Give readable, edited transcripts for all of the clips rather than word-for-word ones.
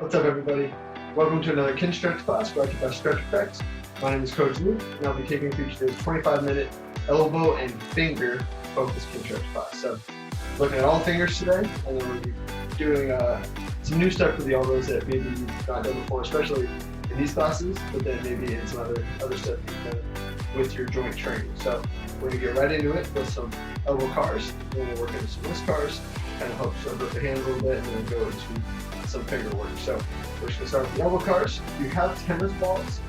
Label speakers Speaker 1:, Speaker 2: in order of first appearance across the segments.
Speaker 1: What's up, everybody? Welcome to another Kinstretch class brought to you by Stretch Effects. My name is Coach Luke, and I'll be taking you through today's 25-minute elbow and finger focused Kinstretch class. So, looking at all fingers today, and then we'll be doing some new stuff for the elbows that maybe you've not done before, especially in these classes, but then maybe in some other stuff you've done with your joint training. So, we're going to get right into it with some elbow cars, and then we'll work into some wrist cars, kind of help separate the hands a little bit, and then go into some finger work. So we're just going to start with the elbow cars. If you have tennis balls,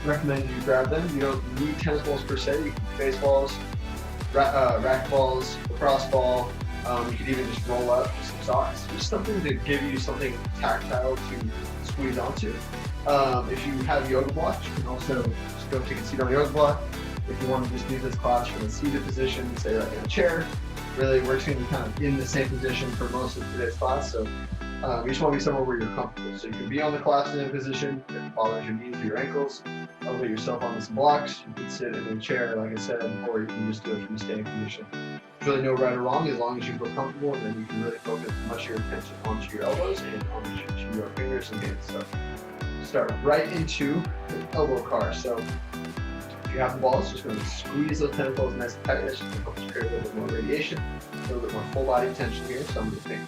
Speaker 1: I recommend you grab them. You don't need tennis balls per se. You can baseballs, racket balls, lacrosse ball. You could even just roll up some socks. Just something to give you something tactile to squeeze onto. If you have yoga blocks, you can also just go take a seat on a yoga block. If you want to just do this class from a seated position, say like in a chair, really we're just going to be kind of in the same position for most of today's class. So you just want to be somewhere where you're comfortable. So you can be on the class in a position that bothers your knees or your ankles. Elevate yourself onto some blocks. You can sit in a chair, like I said, or you can just do it from a standing position. There's really no right or wrong as long as you feel comfortable, and then you can really focus much of your attention onto your elbows and onto your fingers and hands. So start right into the elbow car. So if you have the balls, just going to squeeze those tentacles nice and tight. That's just going to help us create a little bit more radiation, a little bit more full body tension here. So I'm going to take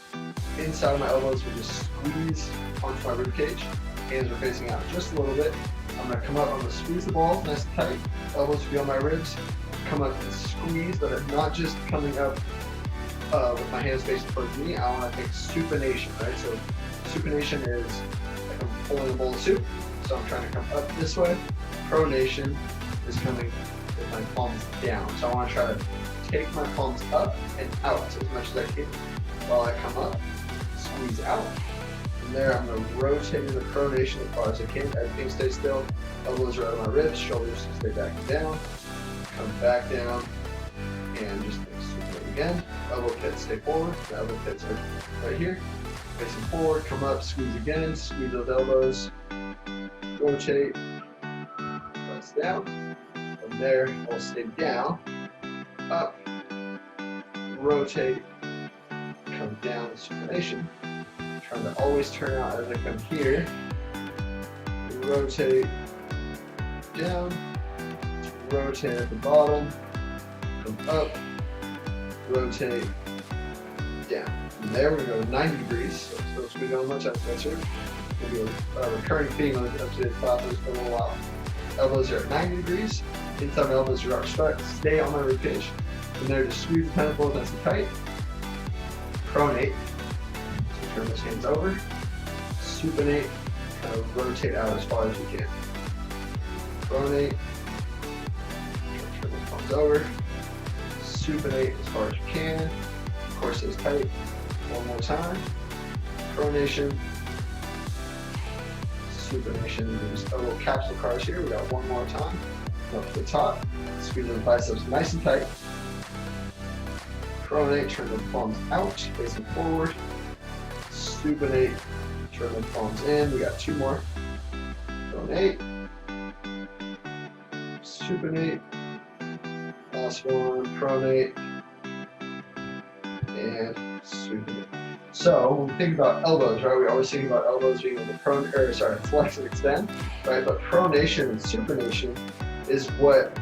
Speaker 1: inside of my elbows, will just squeeze onto my rib cage. Hands are facing out just a little bit. I'm going to come up, I'm going to squeeze the balls nice and tight. Elbows will be on my ribs. Come up and squeeze, but I'm not just coming up with my hands facing towards me. I want to take supination, right? So supination is like I'm pulling a bowl of soup. So I'm trying to come up this way. Pronation is coming with my palms down. So I want to try to take my palms up and out as much as I can while I come up. Squeeze out. From there, I'm going to rotate in the pronation as far as I can. Everything stays still. Elbows are out of my ribs. Shoulders stay back and down. Come back down. And just supinate again. Elbow pits stay forward. The elbow pits are right here. Facing forward. Come up. Squeeze again. Squeeze those elbows. Rotate. Press down. From there, I'll stay down. Up. Rotate. Come down. Supination. Trying to always turn out as I come here. Rotate down, rotate at the bottom, come up, rotate down. From there we're going to go 90 degrees, so it's going to go much closer. We'll do a recurring theme of today's classes for a little while. Elbows are at 90 degrees, inside my elbows are start, stay on my ribcage. From there, just squeeze the tentacles nice and tight. Pronate. Turn those hands over, supinate, kind of rotate out as far as you can. Pronate, turn those palms over, supinate as far as you can. Of course, stays tight. One more time. Pronation, supination. There's a little capsule cars here. We got one more time. Up to the top. Squeeze the biceps nice and tight. Pronate, turn the palms out, facing forward. Supinate, turn the palms in. We got two more. Pronate, supinate, last one, pronate, and supinate. So when we think about elbows, right, we always think about elbows being able to flex and extend, right? But pronation and supination is what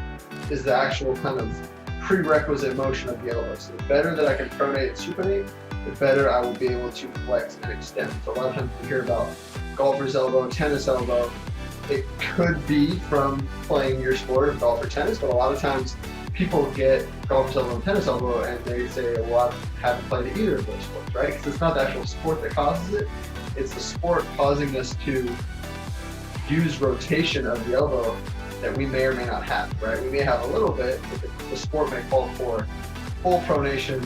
Speaker 1: is the actual kind of prerequisite motion of the elbow. So the better that I can pronate and supinate, the better I will be able to flex and extend. So a lot of times we hear about golfer's elbow, tennis elbow. It could be from playing your sport of golf or tennis, but a lot of times people get golfer's elbow and tennis elbow and they say, well, I haven't played either of those sports, right? Because it's not the actual sport that causes it. It's the sport causing us to use rotation of the elbow that we may or may not have, right? We may have a little bit, but the sport may call for full pronation,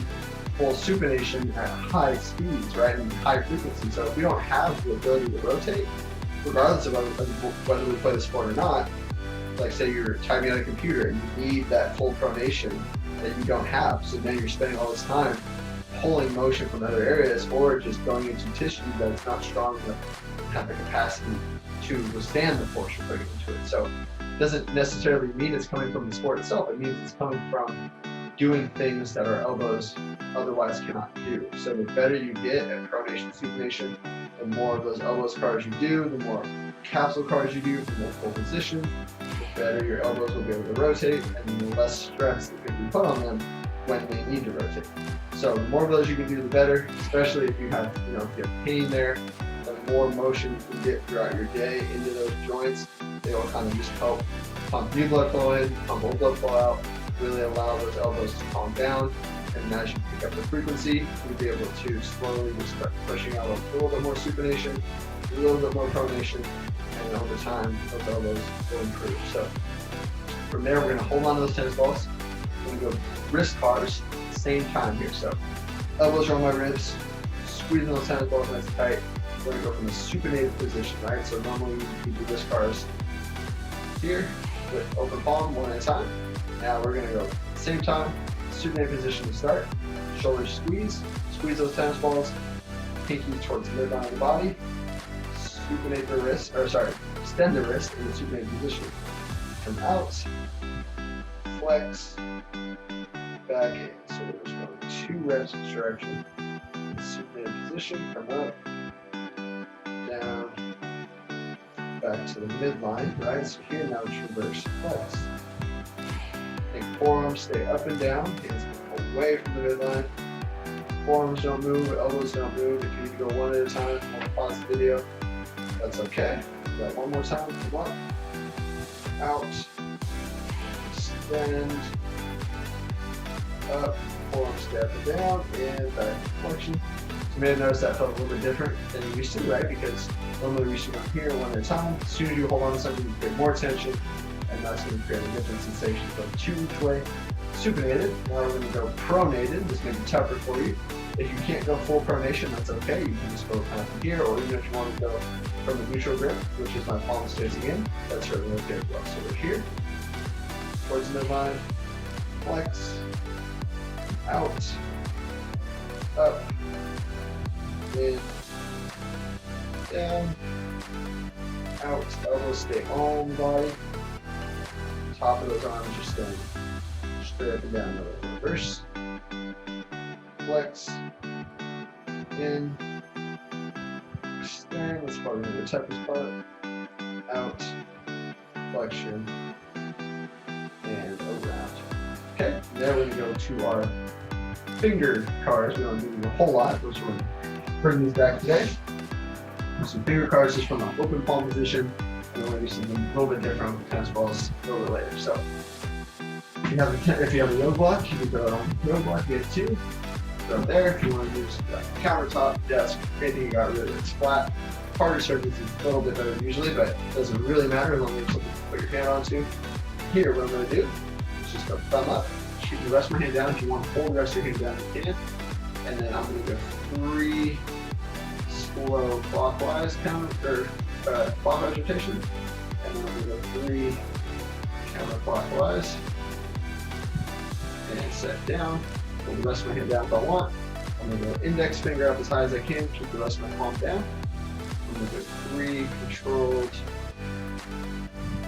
Speaker 1: full supination at high speeds, right, and high frequency. So if we don't have the ability to rotate, regardless of whether we play the sport or not, like say you're typing on a computer and you need that full pronation that you don't have, so then you're spending all this time pulling motion from other areas or just going into tissue that's not strong enough to have the capacity to withstand the force you're putting into it. So it doesn't necessarily mean it's coming from the sport itself. It means it's coming from doing things that our elbows otherwise cannot do. So the better you get at pronation, supination, The more of those elbows cars you do, the more capsule cars you do from multiple positions, the better your elbows will be able to rotate, and the less stress that can be put on them when they need to rotate. So the more of those you can do, the better, especially if you have, if you have pain there. The more motion you can get throughout your day into those joints, they will kind of just help pump new blood flow in, pump old blood flow out, really allow those elbows to calm down. And as you pick up the frequency, you'll be able to slowly just start pushing out a little bit more supination, a little bit more pronation, and over time, those elbows will improve. So from there, we're going to hold on to those tennis balls. We're going to go wrist cars at the same time here. So elbows are on my ribs, squeezing those tennis balls nice and tight. We're going to go from a supinated position, right? So normally you keep the wrist cars here with open palm one at a time. Now we're going to go at the same time, supinated position to start. Shoulders squeeze those tennis balls, pinky towards the midline of the body. Supinate the wrist, extend the wrist in the supinated position. Come out, flex, back in. So we're just going 2 reps each direction. Supinated position, come up, down, back to the midline, right? So here now it's reverse flex. Think forearms stay up and down, hands pull away from the midline. Forearms don't move, elbows don't move. If you need to go one at a time, you want to pause the video, that's okay. Got one more time, come up, out, extend, up, forearms stay up and down, and back to flexion. So you may have noticed that felt a little bit different than you used to, right? Because normally we used to go here one at a time. As soon as you hold on to something, you get more tension, and that's going to create a different sensation. So 2 each way, supinated. Now we're going to go pronated. This may be tougher for you. If you can't go full pronation, that's okay. You can just go kind of from here, or even if you want to go from the neutral grip, which is my palms facing in, that's certainly okay as well. So we're here, towards the midline, flex, out, up, in, down, out. Elbows stay on the body. Top of those arms are staying straight up and down. Reverse, flex, in, extend. That's probably the toughest part. Out, flexion, and around. Okay, now we're going to go to our finger cars. We don't do a whole lot, but we're going to bring these back today. Some finger cars just from an open palm position. And we're going to do something a little bit different with tennis balls a little bit later. So if you have a yoga block, you can go on yoga block, get 2. Go up there. If you want to use like a countertop, desk, anything you got really that's flat. Harder surface is a little bit better than usually, but it doesn't really matter as long as you have something to put your hand onto. Here, what I'm going to do is just go thumb up. You can rest my hand down. If you want to hold the rest of your hand down, you can. And then I'm going to go 3 slow clockwise clockwise rotation, and then I'm going to go 3 counterclockwise, and set down. Hold the rest of my hand down if I want. I'm going to go index finger up as high as I can, keep the rest of my palm down. I'm going to go 3 controlled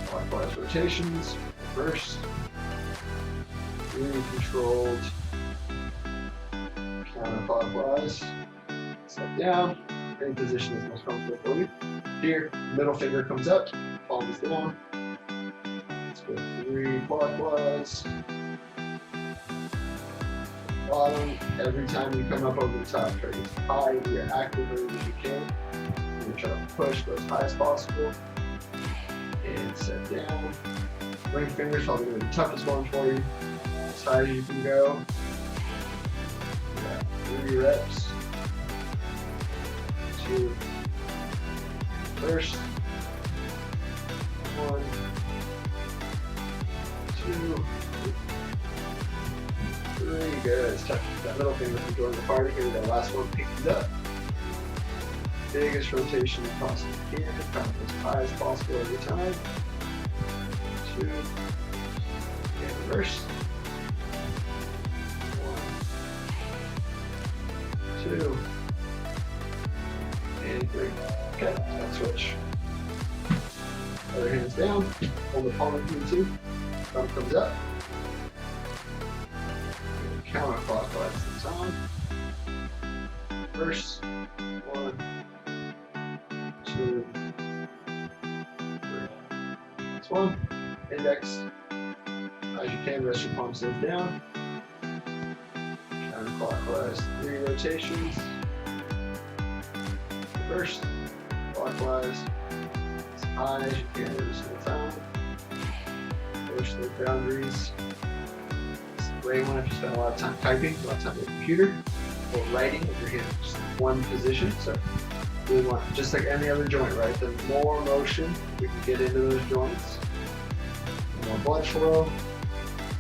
Speaker 1: clockwise rotations, reverse, 3 controlled counterclockwise, set down. Any position is most comfortable for you. Here, middle finger comes up, palm is down. Let's go 3 clockwise. Bottom, every time you come up over the top, try to get as high and as active as you can. You're going to try to push go as high as possible. And set down. Ring finger's probably going to be the toughest one for you. As high as you can go. You got 3 reps. 2, first, 1, 2, 3, good. It's tough to keep that middle finger from joining the party here. That last one, pinkies up. Biggest rotation you possibly can. Come as high as possible every time. 2, and reverse. 1, 2, and 3. Okay, now switch. Other hands down, hold the palm between 2, thumb comes up. Counterclockwise this time. Reverse, 1, smooth. This one, index. As you can, rest your palm safe down. Counterclockwise, 3 rotations. First, clockwise, as high as you can every single time. Push those boundaries. It's a great one if you spend a lot of time typing, a lot of time on the computer, or writing with your hand just in one position. So we want, just like any other joint, right? The more motion we can get into those joints, the more blood flow,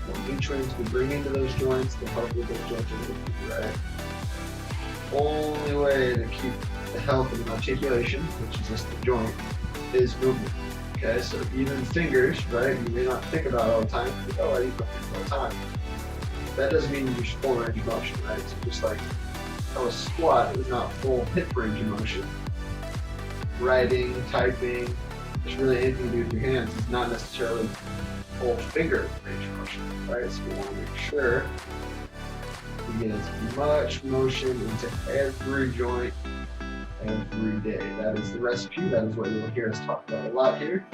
Speaker 1: the more nutrients we bring into those joints, the healthier those joints are going to be, right? Only way to keep the health of an articulation, which is just the joint, is movement. Okay, so even fingers, right? You may not think about it all the time. Like, oh, I use my fingers all the time. That doesn't mean you use full range of motion, right? So just like a squat is not full hip range of motion. Writing, typing, just really anything to do with your hands is not necessarily full finger range of motion, right? So we want to make sure we get as much motion into every joint every day. That is the recipe. That is what you'll hear us talk about a lot here.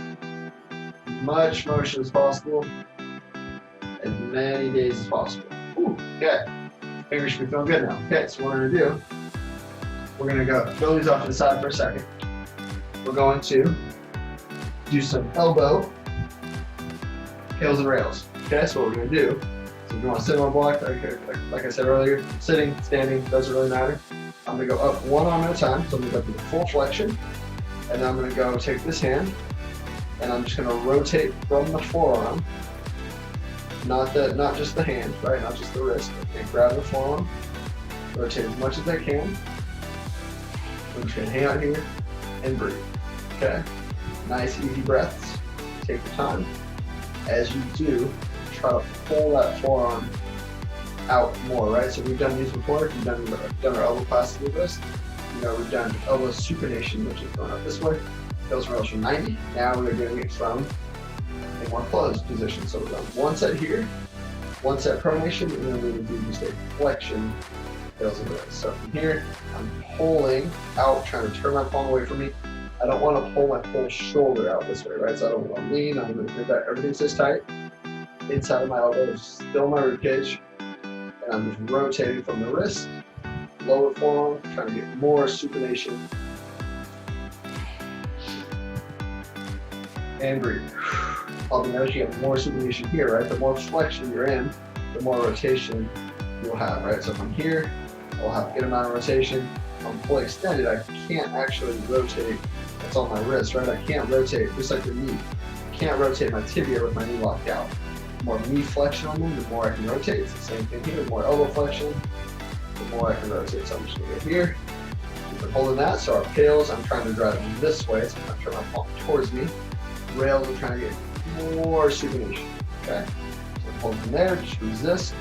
Speaker 1: Much motion as possible, as many days as possible. Ooh, okay. Fingers should be feeling good now. Okay, so what we're gonna do, we're gonna go these off to the side for a second. We're going to do some elbow, tails and rails. Okay, so what we're gonna do, so if you want to sit on a block, like I said earlier, sitting, standing, doesn't really matter. I'm going to go up one arm at a time, so I'm going to go through the full flexion, and then I'm going to go take this hand, and I'm just going to rotate from the forearm, not just the hand, right, not just the wrist, okay, grab the forearm, rotate as much as I can, I'm just going to hang out here and breathe, okay, nice easy breaths, take your time, as you do, try to pull that forearm out more, right? So we've done these before. If you've done our elbow classes with us, you know, we've done elbow supination, which is going up this way. Those rails from 90. Now we're doing it from a more closed position. So we've done one set here, one set pronation, and then we would do just a flexion, tails and rails. So from here, I'm pulling out, trying to turn my palm away from me. I don't want to pull my whole shoulder out this way, right? So I don't want to lean. I'm going to do that. Everything stays tight. Inside of my elbow is still my rib cage. And I'm just rotating from the wrist, lower forearm, trying to get more supination. And breathe. Probably notice you have more supination here, right? The more flexion you're in, the more rotation you'll have, right? So from here, I'll have a good amount of rotation. If I'm fully extended, I can't actually rotate. That's on my wrist, right? I can't rotate, just like the knee. I can't rotate my tibia with my knee locked out. The more knee flexion I move, the more I can rotate. It's the same thing here. The more elbow flexion, the more I can rotate. So I'm just going to go here. Keep holding that. So our tails, I'm trying to drive them this way. So I'm going to turn my palm towards me. Rails, I'm trying to get more supination. Okay? So I'm holding there. Just resist.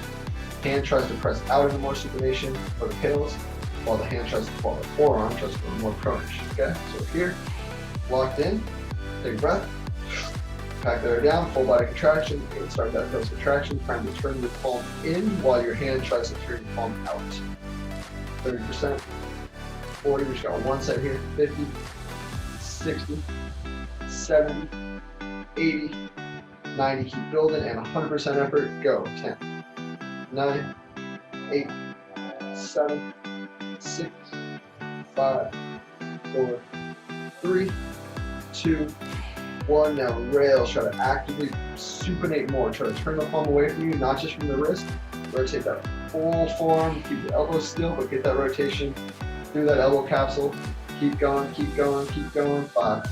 Speaker 1: Hand tries to press out into more supination for the tails, while the hand tries to follow the forearm, tries to go more pronation. Okay? So here, locked in. Take a breath. Pack that down, full body contraction, and start that tails contraction, trying to turn your palm in while your hand tries to turn your palm out. 30%, 40, we just got one set here, 50, 60, 70, 80, 90, keep building, and 100% effort, go. 10, 9, 8, 7, 6, 5, 4, 3, 2, 1. Now rails, try to actively supinate more. Try to turn the palm away from you, not just from the wrist. Rotate that full forearm, keep the elbows still, but get that rotation through that elbow capsule. Keep going, keep going, keep going. 5,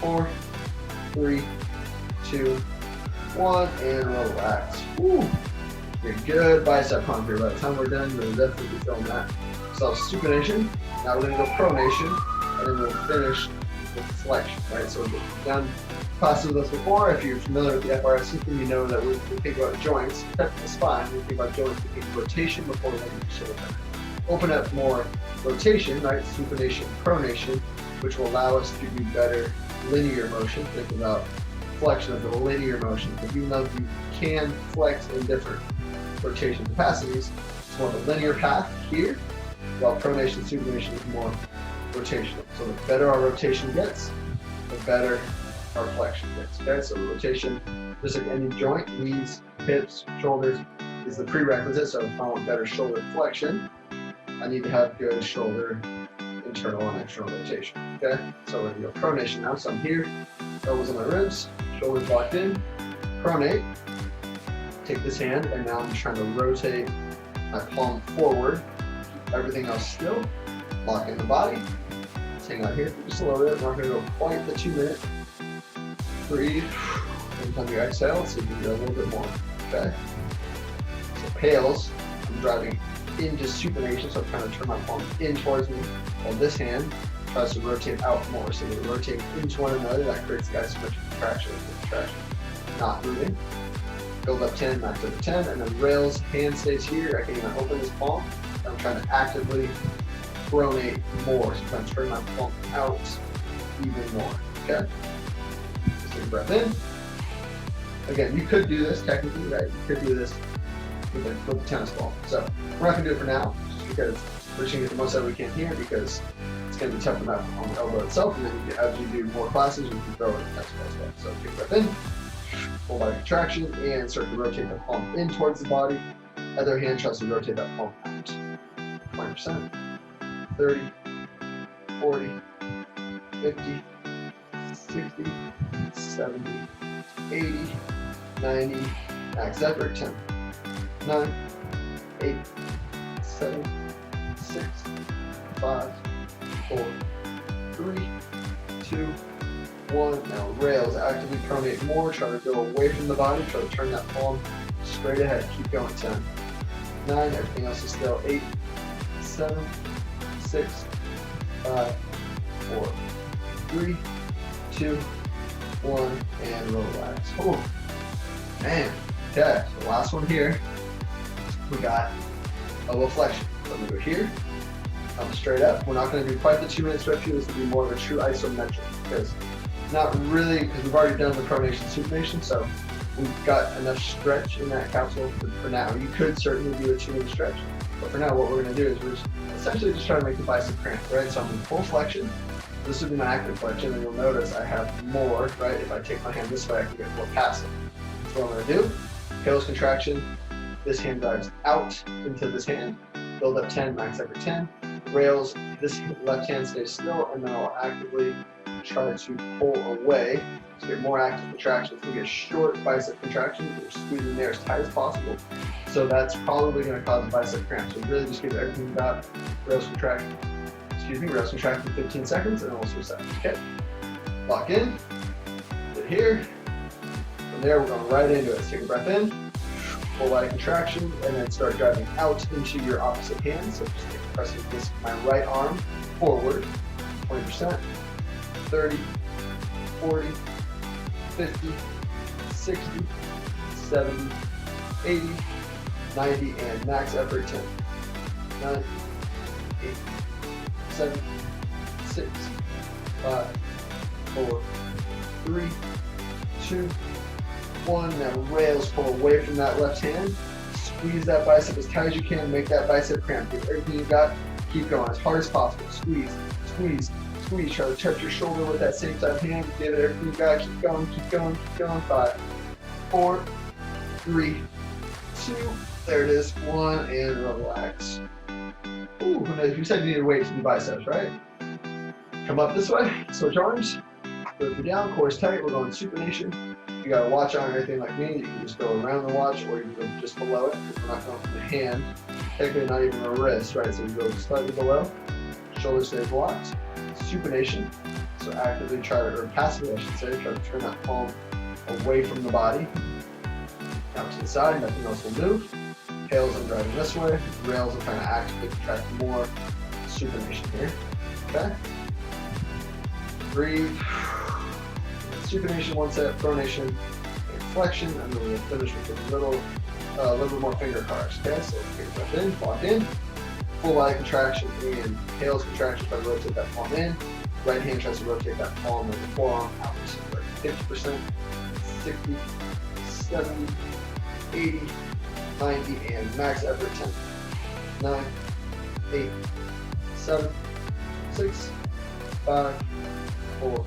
Speaker 1: 4, 3, 2, 1, and relax. Woo. Get good bicep pump here. By the time we're done, you'll definitely be feeling that. So supination. Now we're going to go pronation, and then we'll finish with flexion, right? So we've done classes with us before. If you're familiar with the FRS system, you know that we think about joints, except the spine. We think about joints, we think rotation before we sort of open up more rotation, right? Supination, pronation, which will allow us to do better linear motion. Think about flexion as a linear motion. But even though you can flex in different rotation capacities, it's more of a linear path here, while pronation, supination is more rotation. So the better our rotation gets, the better our flexion gets. Okay, so the rotation, just like any joint, knees, hips, shoulders, is the prerequisite. So if I want better shoulder flexion, I need to have good shoulder internal and external rotation. Okay, so we're gonna go pronation now. So I'm here, elbows on my ribs, shoulders locked in, pronate. Take this hand, and now I'm just trying to rotate my palm forward. Keep everything else still. Lock in the body. Let's hang out here for just a little bit. We're not going to go quite the 2 minute. Breathe. Every time you exhale, so you can go a little bit more. Okay. So pails, I'm driving into supination, so I'm trying to turn my palm in towards me. While this hand tries to rotate out more, so we're rotating into one another. That creates isometric contraction. Not moving. Build up 10, max over 10, and then rails, hand stays here. I can even open this palm. I'm trying to actively pronate more. So I'm trying to turn my palm out even more. Okay? Just take a breath in. Again, you could do this technically, right? You could do this with a tennis ball. So we're not gonna do it for now, just because we're just gonna get the most out we can here, because it's gonna be tough enough on the elbow itself, and then as you do more classes, you can throw it in the tennis ball as well. So take a breath in. Full body contraction, and start to rotate the palm in towards the body. Other hand tries to rotate that palm out. 20%, 30, 40, 50, 60, 70, 80, 90, max effort, 10, 9, 8, 7, 6, 5, 4, 3, 2, 1. Now rails, actively pronate more, try to go away from the body, try to turn that palm straight ahead, keep going. 10, 9, everything else is still. 8, 7, 6, 5, 4, 3, 2, 1, and relax. Oh, man. Okay, so last one here, we got elbow flexion. So I'm gonna go here, come straight up. We're not gonna do quite the 2 minute stretch here, this will be more of a true isometric, because not really, because we've already done the pronation supination, so we've got enough stretch in that capsule for now. You could certainly do a 2 minute stretch, but for now what we're going to do is we're essentially just trying to make the bicep cramp, right? So I'm in full flexion. This would be my active flexion, and you'll notice I have more, right? If I take my hand this way, I can get more passive. So what I'm going to do, Hales contraction, this hand drives out into this hand, build up 10, max effort 10, rails, this left hand stays still, and then I'll actively try to pull away to get more active contractions. We get short bicep contractions. We're squeezing there as tight as possible. So that's probably going to cause a bicep cramp. So really just give everything about rails contraction. Rails contraction 15 seconds, and also seconds. Okay. Lock in. Sit here. From there, we're going right into it. So take a breath in, full body contraction, and then start driving out into your opposite hand. So just pressing this my right arm forward, 20%. 30, 40, 50, 60, 70, 80, 90, and max effort 10. 9, 8, 7, 6, 5, 4, 3, 2, 1. Now rails, pull away from that left hand. Squeeze that bicep as tight as you can. Make that bicep cramp. Give everything you got. Keep going as hard as possible. Squeeze, squeeze. Squeeze, try to touch your shoulder with that same side hand. Give it everything you got. Keep going, keep going, keep going. 5, 4, 3, 2. There it is. 1, and relax. Ooh, you said you needed weight to do biceps, right? Come up this way. Switch arms. Go down. Core is tight. We're going supination. You got a watch on or anything like me, you can just go around the watch, or you can go just below it, because we're not going from the hand. Technically not even a wrist, right? So you go slightly below. Shoulder stays locked. Supination, so actively try to, or passively I should say, try to turn that palm away from the body. Out to the side, nothing else will move. Tails I'm driving this way, rails I'm trying to actively contract more. Supination here, okay? Breathe. Supination one set, pronation, and flexion, and then we'll finish with a little bit more finger carves, okay? So take a breath in, lock in. Full body contraction and Hales contraction if I rotate that palm in. Right hand tries to rotate that palm with the forearm out. 50%, 60, 70, 80, 90, and max effort 10. 9, 8, 7, 6, 5, 4,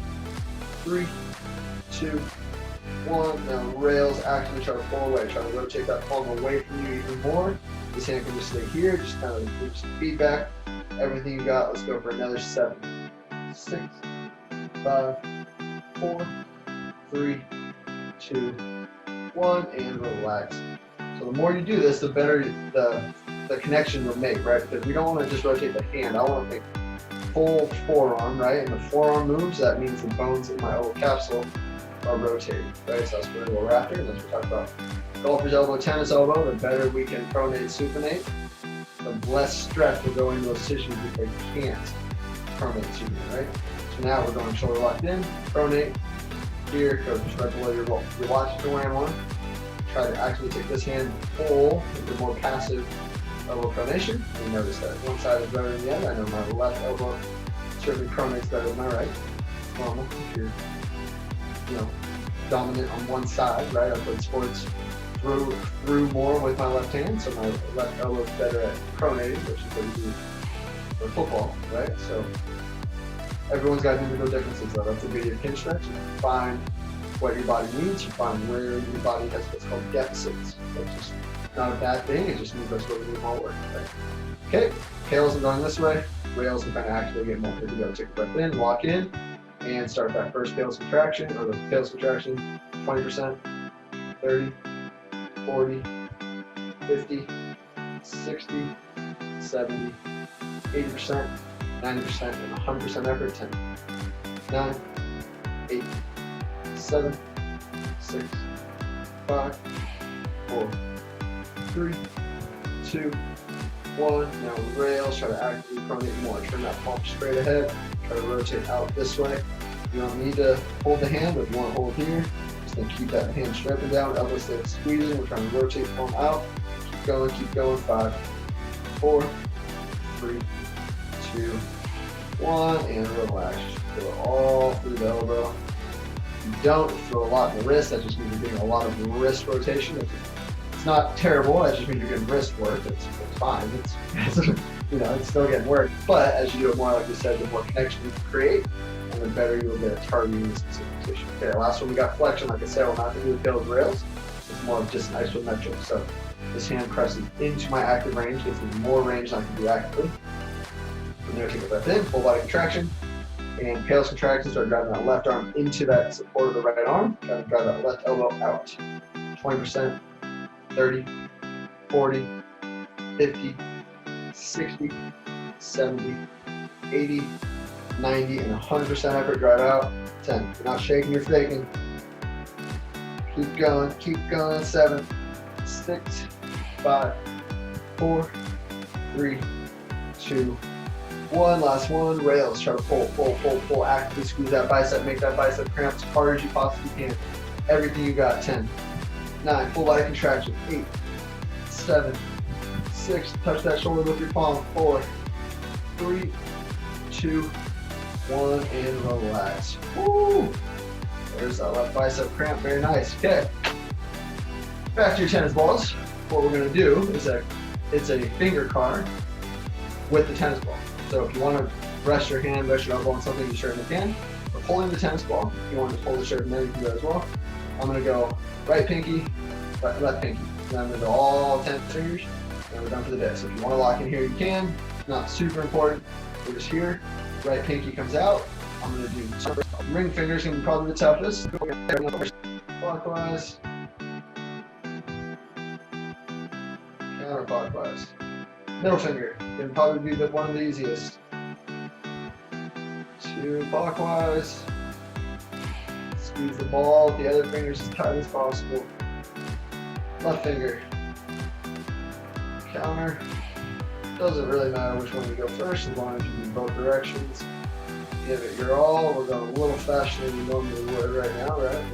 Speaker 1: 3, 2, 1. Now rails actively try to pull away. Try to rotate that palm away from you even more. This hand can just stay here. Just kind of give some feedback. Everything you got. Let's go for another 7, 6, 5, 4, 3, 2, 1, and relax. So the more you do this, the better the connection you'll make, right? Because we don't want to just rotate the hand. I want to make full forearm, right? And the forearm moves, that means the bones in my elbow capsule are rotating, right? So that's what we'll wrap here. That's what we talk about. Golfer's elbow, tennis elbow, the better we can pronate, supinate, the less stress will go into those tissues if they can't pronate, supinate, right? So now we're going shoulder locked in, pronate, here, go just right below your watch if you're wearing one. Try to actually take this hand full into more passive elbow pronation. You notice that one side is better than the other. I know my left elbow certainly pronates better than my right. It's normal if you're, dominant on one side, right? I played sports through more with my left hand, so my left elbow is better at pronating, which is what you do for football, right? So everyone's got individual differences though. That's the beauty of Kinstretch. You find what your body needs, you find where your body has what's called deficits. That's just not a bad thing, it just means that's where we do more work, right? Okay, tails are going this way, rails are kind of actually get more. Here we go, take a breath in, lock in, and start that first tails contraction, or the tails contraction, 20%, 30, 40, 50, 60, 70, 80%, 90%, and 100% effort. 10, 9, 8, 7, 6, 5, 4, 3, 2, 1. Now rails, try to actively pronate more. Turn that palm straight ahead. Try to rotate out this way. You don't need to hold the hand, but you want to hold here. Just then keep that hand strapping down. Elbow stay squeezing. We're trying to rotate palm out. Keep going, keep going. 5, 4, 3, 2, 1, and relax. Just go all through the elbow. If you don't throw a lot in the wrist, that just means you're getting a lot of wrist rotation. It's not terrible, that just means you're getting wrist work. It's fine. It's still getting work. But as you do it more, like we said, the more connection you can create, and the better you'll get at targeting the specific tissue. Okay, last one we got flexion. Like I said, we're not going to do the tails rails. It's more of just an isometric. So this hand presses into my active range, gives me more range than I can do actively. From there, take a breath in, full body contraction. And tails contraction, start driving that left arm into that support of the right arm. Try to drive that left elbow out. 20%, 30, 40, 50, 60, 70, 80, 90, and 100% effort. Drive out. 10. You're not shaking, you're faking. Keep going, keep going. 7, 6, 5, 4, 3, 2, 1. Last one. Rails. Try to pull. Actively squeeze that bicep. Make that bicep cramp as hard as you possibly can. Everything you got. 10, 9. Full body contraction. 8, 7, 6. Touch that shoulder with your palm. 4, 3, 2, 1, and relax. Woo! There's that left bicep cramp. Very nice. Okay. Back to your tennis balls. What we're going to do is it's a finger card with the tennis ball. So if you want to rest your hand, rest your elbow on something, you certainly can. We're holding the tennis ball. If you want to hold the shirt, then you can do that as well. I'm going to go right pinky, left pinky. Then I'm going to go all 10 fingers, and we're done for the day. So if you want to lock in here, you can. Not super important. We're just here. Right pinky comes out. I'm going to do ring fingers, going to be probably the toughest. Clockwise. Counterclockwise. Middle finger, going to probably be one of the easiest. 2 clockwise. Squeeze the ball, the other fingers as tight as possible. Left finger. Counter. Doesn't really matter which one you go first, as long as you do both directions. Give it your all. We're going a little faster than you normally would right now, right?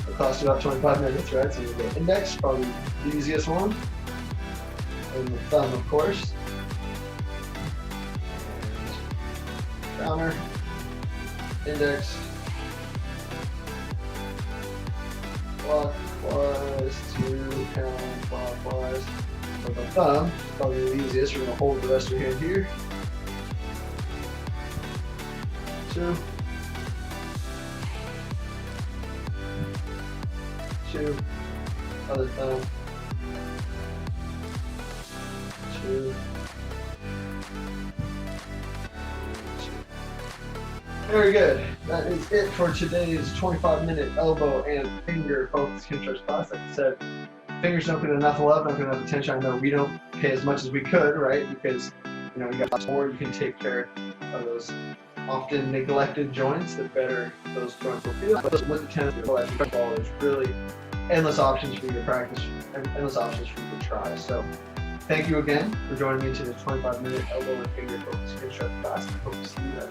Speaker 1: It'll cost you about 25 minutes, right? So you go index, probably the easiest one. And the thumb, of course. And counter, index, clockwise, 2, counterclockwise. So the thumb, probably the easiest. You're going to hold the rest of your hand here. 2, 2, other thumb, 2, 2. Very good. That is it for today's 25-minute elbow and finger focus Kinstretch class. Like I said, fingers don't get enough love, don't get enough attention. I know we don't pay as much as we could, right? Because you got more you can take care of those often neglected joints, the better those joints will feel. But with the tennis ball, there's really endless options for you to practice and endless options for you to try. So thank you again for joining me to this 25-minute elbow and finger focus Kinstretch class. I hope to see you there.